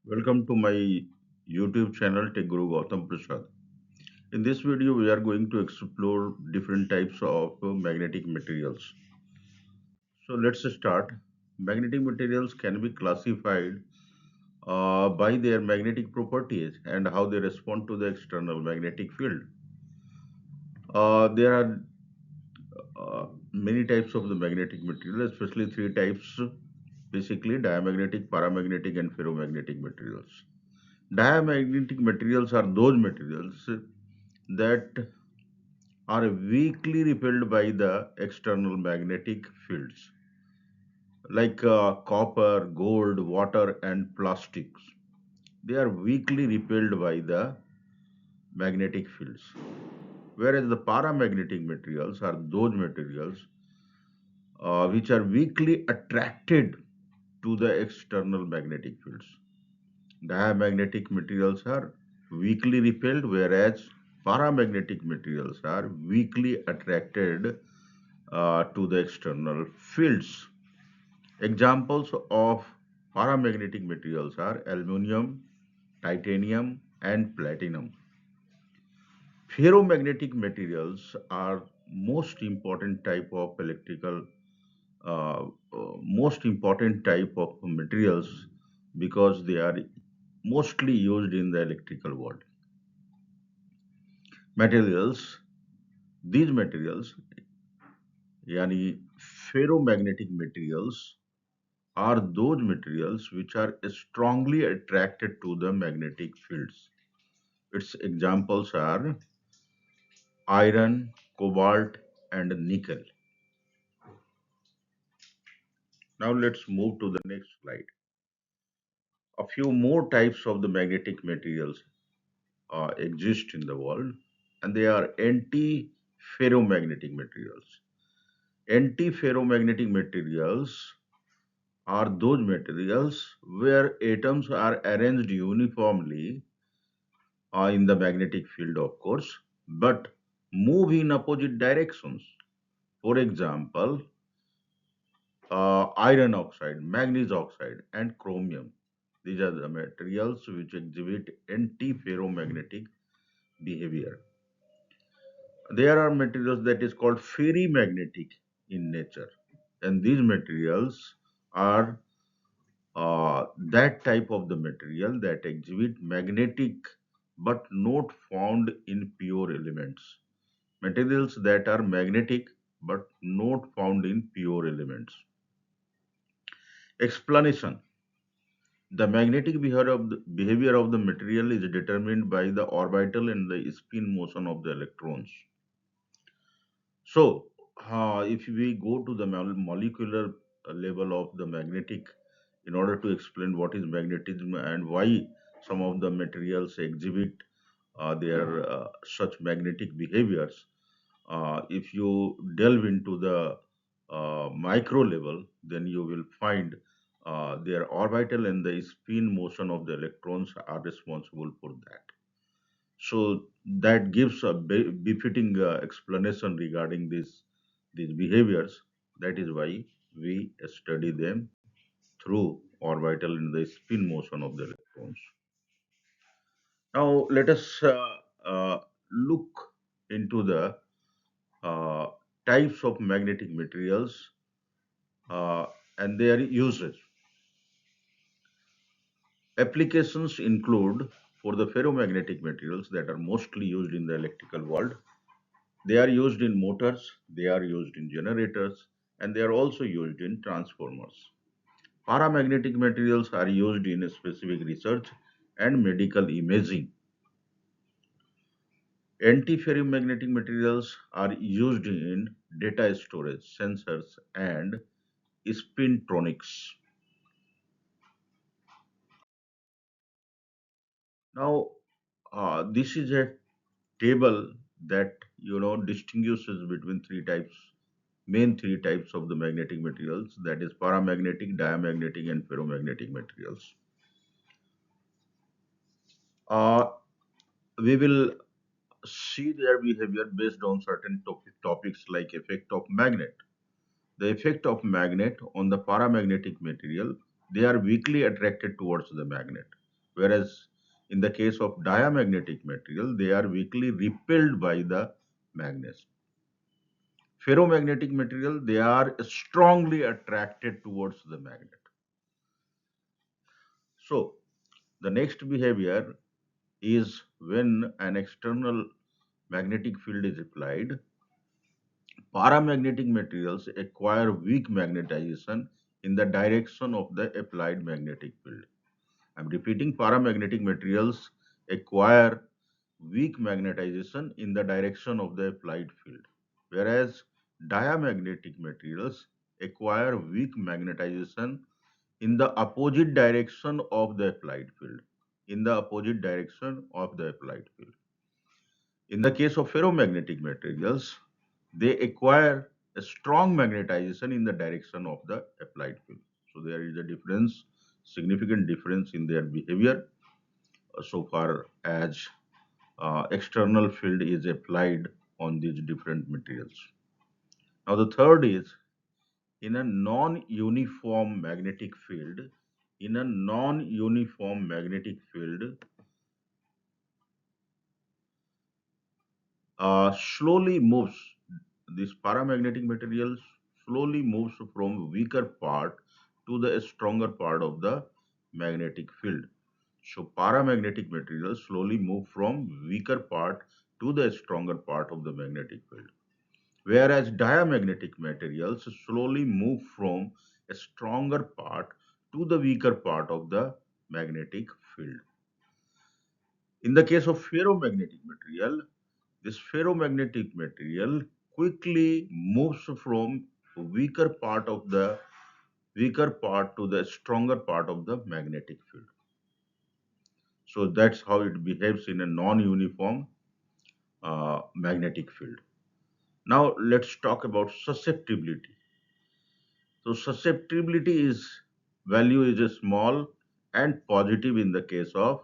Welcome to my YouTube channel Tech Guru Gautam Prasad. In this video, we are going to explore different types of magnetic materials. So let's start. Magnetic materials can be classified by their magnetic properties and how they respond to the external magnetic field. There are many types of the magnetic material, especially three types, basically diamagnetic, paramagnetic, and ferromagnetic materials. Diamagnetic materials are those materials that are weakly repelled by the external magnetic fields, like copper, gold, water, and plastics. They are weakly repelled by the magnetic fields. Whereas the paramagnetic materials are those materials which are weakly attracted to the external magnetic fields. Diamagnetic materials are weakly repelled, whereas paramagnetic materials are weakly attracted to the external fields. Examples of paramagnetic materials are aluminum, titanium, and platinum. Ferromagnetic materials are most important type of most important type of materials because they are mostly used in the electrical world. Materials, these materials, yani ferromagnetic materials, are those materials which are strongly attracted to the magnetic fields. Its examples are iron, cobalt, and nickel. Now let's move to the next slide. A few more types of the magnetic materials exist in the world, and they are anti-ferromagnetic materials. Anti-ferromagnetic materials are those materials where atoms are arranged uniformly in the magnetic field, of course, but move in opposite directions. For example, iron oxide, manganese oxide, and chromium. These are the materials which exhibit anti-ferromagnetic behavior. There are materials that is called ferrimagnetic in nature, and these materials are that type of the material that exhibit magnetic but not found in pure elements. Materials that are magnetic but not found in pure elements. Explanation. The magnetic behavior of the material is determined by the orbital and the spin motion of the electrons. So, if we go to the molecular level of the magnetic, in order to explain what is magnetism and why some of the materials exhibit their such magnetic behaviors, if you delve into the micro level, then you will find their orbital and the spin motion of the electrons are responsible for that. So that gives a befitting explanation regarding these behaviors. That is why we study them through orbital and the spin motion of the electrons. Now let us look into the uh, types of magnetic materials uh, and their uses. Applications include for the ferromagnetic materials that are mostly used in the electrical world. They are used in motors, they are used in generators, and they are also used in transformers. Paramagnetic materials are used in specific research and medical imaging. Antiferromagnetic materials are used in data storage, sensors, and spintronics. Now, this is a table that distinguishes between main three types of the magnetic materials, that is paramagnetic, diamagnetic, and ferromagnetic materials. Uh, we will see their behavior based on certain topics like effect of magnet. The effect of magnet on the paramagnetic material, they are weakly attracted towards the magnet. whereas in the case of diamagnetic material, they are weakly repelled by the magnets. Ferromagnetic material, they are strongly attracted towards the magnet. So, the next behavior is when an external magnetic field is applied, paramagnetic materials acquire weak magnetization in the direction of the applied magnetic field. I'm repeating, paramagnetic materials acquire weak magnetization in the direction of the applied field, whereas diamagnetic materials acquire weak magnetization in the opposite direction of the applied field. In the opposite direction of the applied field. In the case of ferromagnetic materials, they acquire a strong magnetization in the direction of the applied field. So there is a difference, significant difference in their behavior so far as external field is applied on these different materials. Now the third is in a non-uniform magnetic field. In a non-uniform magnetic field, slowly moves, this paramagnetic material slowly moves from weaker part to the stronger part of the magnetic field. So paramagnetic materials slowly move from weaker part to the stronger part of the magnetic field. Whereas diamagnetic materials slowly move from a stronger part to the weaker part of the magnetic field. In the case of ferromagnetic material, this ferromagnetic material quickly moves from weaker part of the weaker part to the stronger part of the magnetic field. So that's how it behaves in a non-uniform magnetic field. Now let's talk about susceptibility. So susceptibility is value is a small and positive in the case of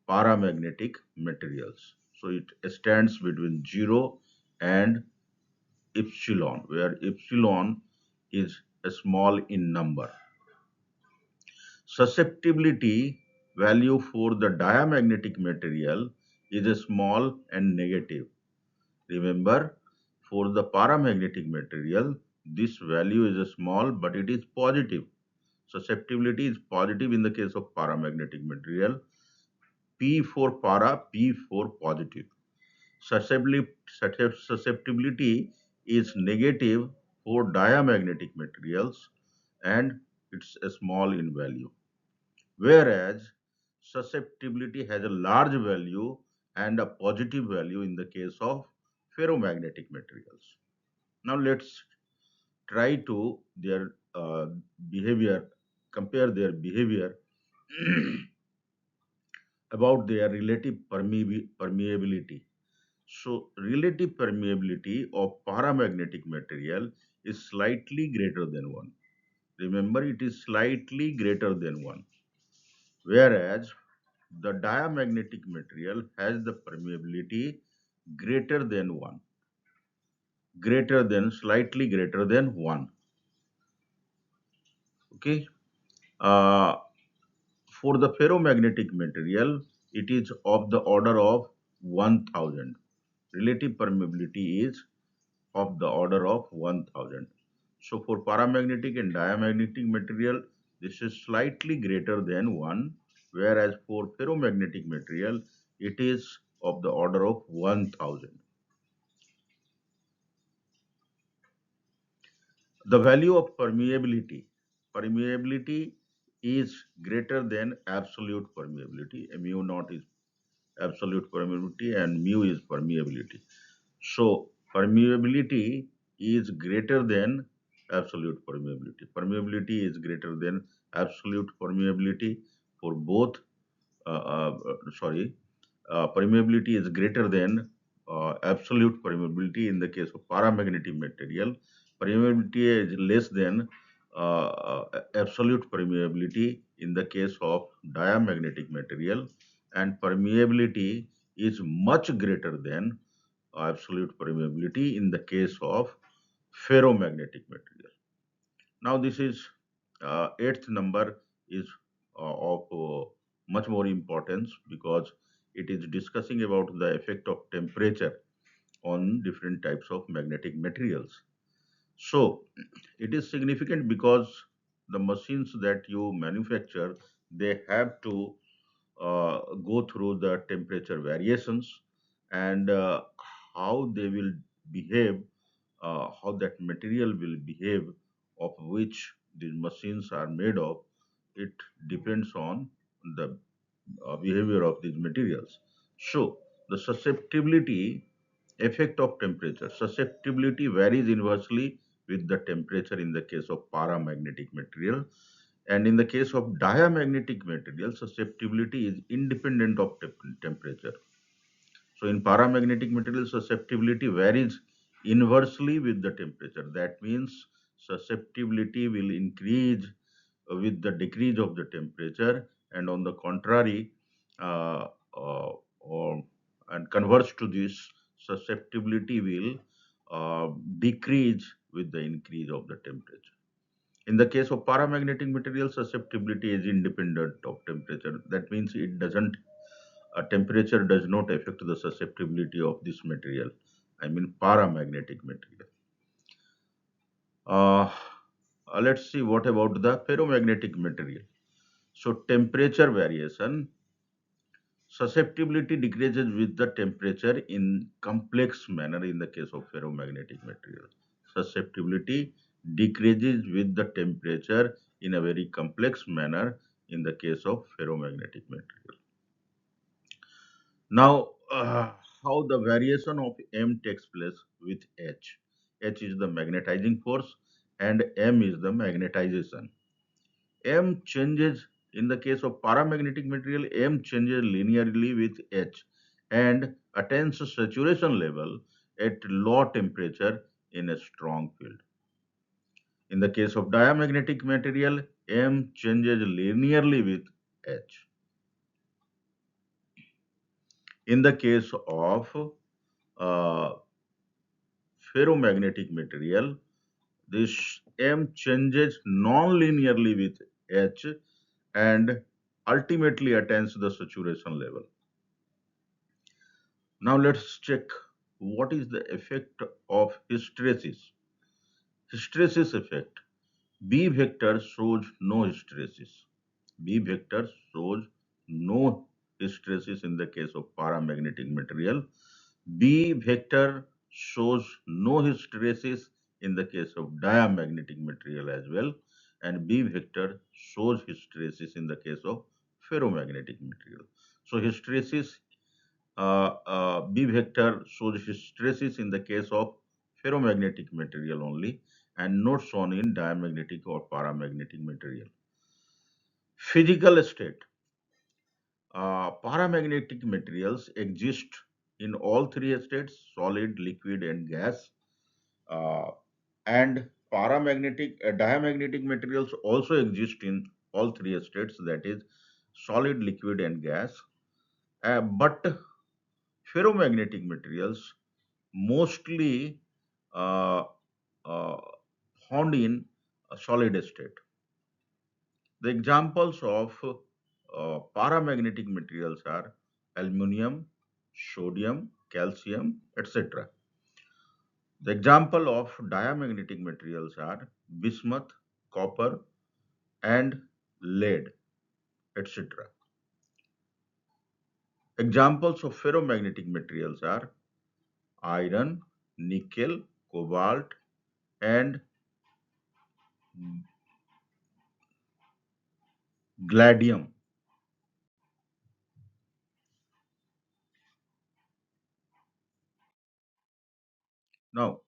paramagnetic materials. So it stands between 0 and epsilon, where epsilon is a small in number. Susceptibility value for the diamagnetic material is a small and negative. Remember, for the paramagnetic material, this value is a small but it is positive. Susceptibility is positive in the case of paramagnetic material. P for para, P for positive. Susceptibility is negative for diamagnetic materials and it's a small in value. Whereas susceptibility has a large value and a positive value in the case of ferromagnetic materials. Now let's try to their behavior, compare their behavior about their relative permeability. So, relative permeability of paramagnetic material is slightly greater than 1. Remember, it is slightly greater than 1. Whereas, the diamagnetic material has the permeability greater than 1. Greater than, slightly greater than 1. Okay. Uh, for the ferromagnetic material, it is of the order of 1000. Relative permeability is of the order of 1000. So for paramagnetic and diamagnetic material, this is slightly greater than 1, whereas for ferromagnetic material, it is of the order of 1000. The value of permeability. Permeability is greater than absolute permeability. Mu naught is absolute permeability and mu is permeability. So permeability is greater than absolute permeability. Permeability is greater than absolute permeability for both. Sorry, permeability is greater than absolute permeability in the case of paramagnetic material. Permeability is less than absolute permeability in the case of diamagnetic material, and permeability is much greater than absolute permeability in the case of ferromagnetic material. Now this is eighth number is of much more importance because it is discussing about the effect of temperature on different types of magnetic materials. So it is significant because the machines that you manufacture, they have to go through the temperature variations, and how they will behave, how that material will behave, of which these machines are made of. It depends on the behavior of these materials. So the susceptibility effect of temperature. Susceptibility varies inversely with the temperature in the case of paramagnetic material, and in the case of diamagnetic material, susceptibility is independent of temperature. So in paramagnetic material, susceptibility varies inversely with the temperature. That means susceptibility will increase with the decrease of the temperature, and on the contrary, uh, or and converse to this, susceptibility will decrease with the increase of the temperature. In the case of paramagnetic material, susceptibility is independent of temperature. That means it doesn't, temperature does not affect the susceptibility of this material. I mean paramagnetic material. Uh, let's see what about the ferromagnetic material. So temperature variation, susceptibility decreases with the temperature in complex manner in the case of ferromagnetic material. Susceptibility decreases with the temperature in a very complex manner in the case of ferromagnetic material. Now, how the variation of M takes place with H. H is the magnetizing force and M is the magnetization. M changes in the case of paramagnetic material, M changes linearly with H and attains a saturation level at low temperature in a strong field. In the case of diamagnetic material, M changes linearly with H. In the case of uh, ferromagnetic material, this M changes non-linearly with H and ultimately attains the saturation level. Now let's check what is the effect of hysteresis. Hysteresis effect. B vector shows no hysteresis. B vector shows no hysteresis in the case of paramagnetic material. B vector shows no hysteresis in the case of diamagnetic material as well, and B vector shows hysteresis in the case of ferromagnetic material. So hysteresis, B vector shows hysteresis in the case of ferromagnetic material only, and not shown in diamagnetic or paramagnetic material. Physical state. Paramagnetic materials exist in all three states: solid, liquid, and gas. Uh, and paramagnetic, diamagnetic materials also exist in all three states, that is, solid, liquid, and gas. But ferromagnetic materials mostly uh, uh, found in a solid state. The examples of paramagnetic materials are aluminum, sodium, calcium, etc. The example of diamagnetic materials are bismuth, copper, and lead, etc. Examples of ferromagnetic materials are iron, nickel, cobalt, and gladium. Now,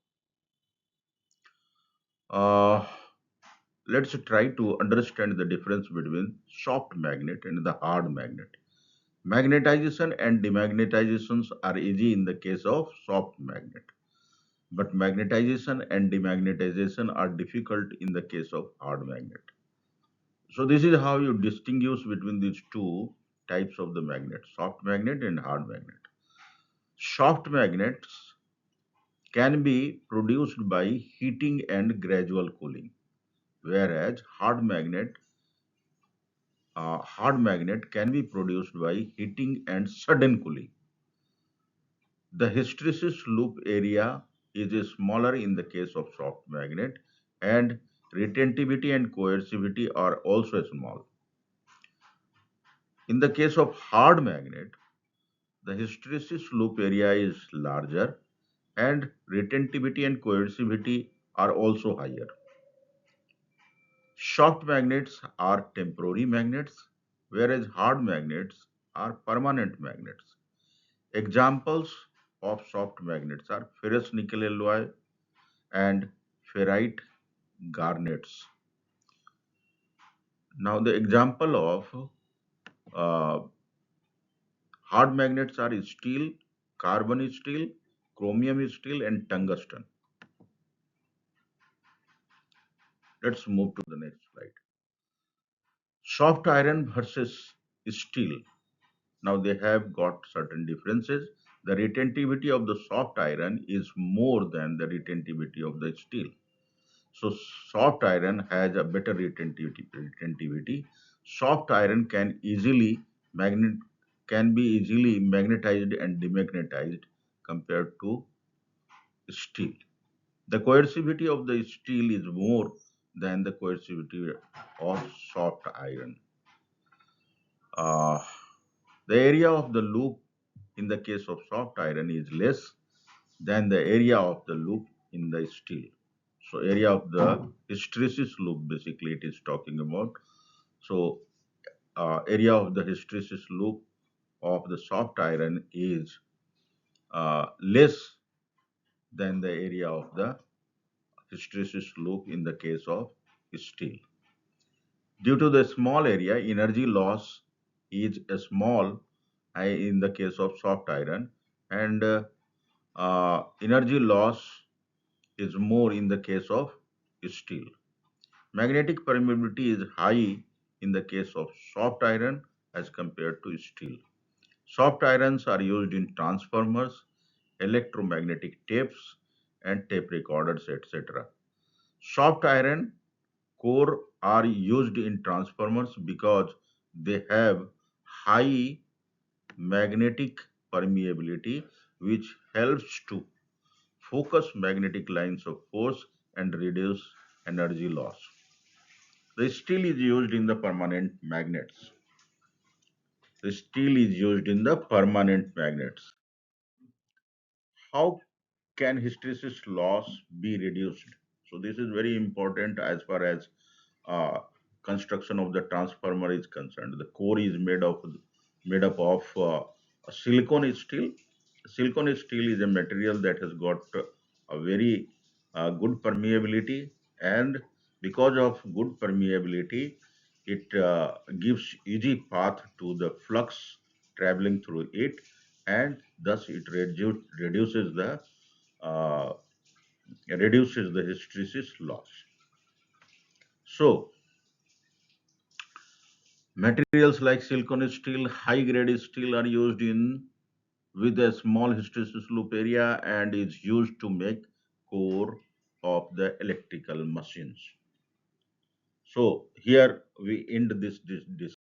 uh, let's try to understand the difference between soft magnet and the hard magnet. Magnetization and demagnetizations are easy in the case of soft magnet, but magnetization and demagnetization are difficult in the case of hard magnet. So this is how you distinguish between these two types of the magnet, soft magnet and hard magnet. Soft magnets can be produced by heating and gradual cooling, whereas hard magnet hard magnet can be produced by heating and sudden cooling. The hysteresis loop area is smaller in the case of soft magnet, and retentivity and coercivity are also small. In the case of hard magnet, the hysteresis loop area is larger and retentivity and coercivity are also higher. Soft magnets are temporary magnets, whereas hard magnets are permanent magnets. Examples of soft magnets are ferrous nickel alloy and ferrite garnets. Now, the example of uh, hard magnets are steel, carbon steel, chromium steel, and tungsten. Let's move to the next slide. Soft iron versus steel. Now they have got certain differences. The retentivity of the soft iron is more than the retentivity of the steel. So soft iron has a better retentivity. Soft iron magnet can be easily magnetized and demagnetized compared to steel. The coercivity of the steel is more than the coercivity of soft iron. Uh, the area of the loop in the case of soft iron is less than the area of the loop in the steel. So area of the hysteresis loop basically it is talking about. So area of the hysteresis loop of the soft iron is less than the area of the hysteresis loop in the case of steel. Due to the small area, energy loss is small in the case of soft iron, and energy loss is more in the case of steel. Magnetic permeability is high in the case of soft iron as compared to steel. Soft irons are used in transformers, electromagnetic tapes, and tape recorders, etc. Soft iron core are used in transformers because they have high magnetic permeability, which helps to focus magnetic lines of force and reduce energy loss. The steel is used in the permanent magnets. The steel is used in the permanent magnets. How can hysteresis loss be reduced? So this is very important as far as uh, construction of the transformer is concerned. The core is made up of silicon steel. Silicon steel is a material that has got a very good permeability, and because of good permeability, it gives easy path to the flux traveling through it, and thus it uh, reduces the hysteresis loss. So materials like silicon steel, high grade steel are used in with a small hysteresis loop area and is used to make core of the electrical machines. So here we end this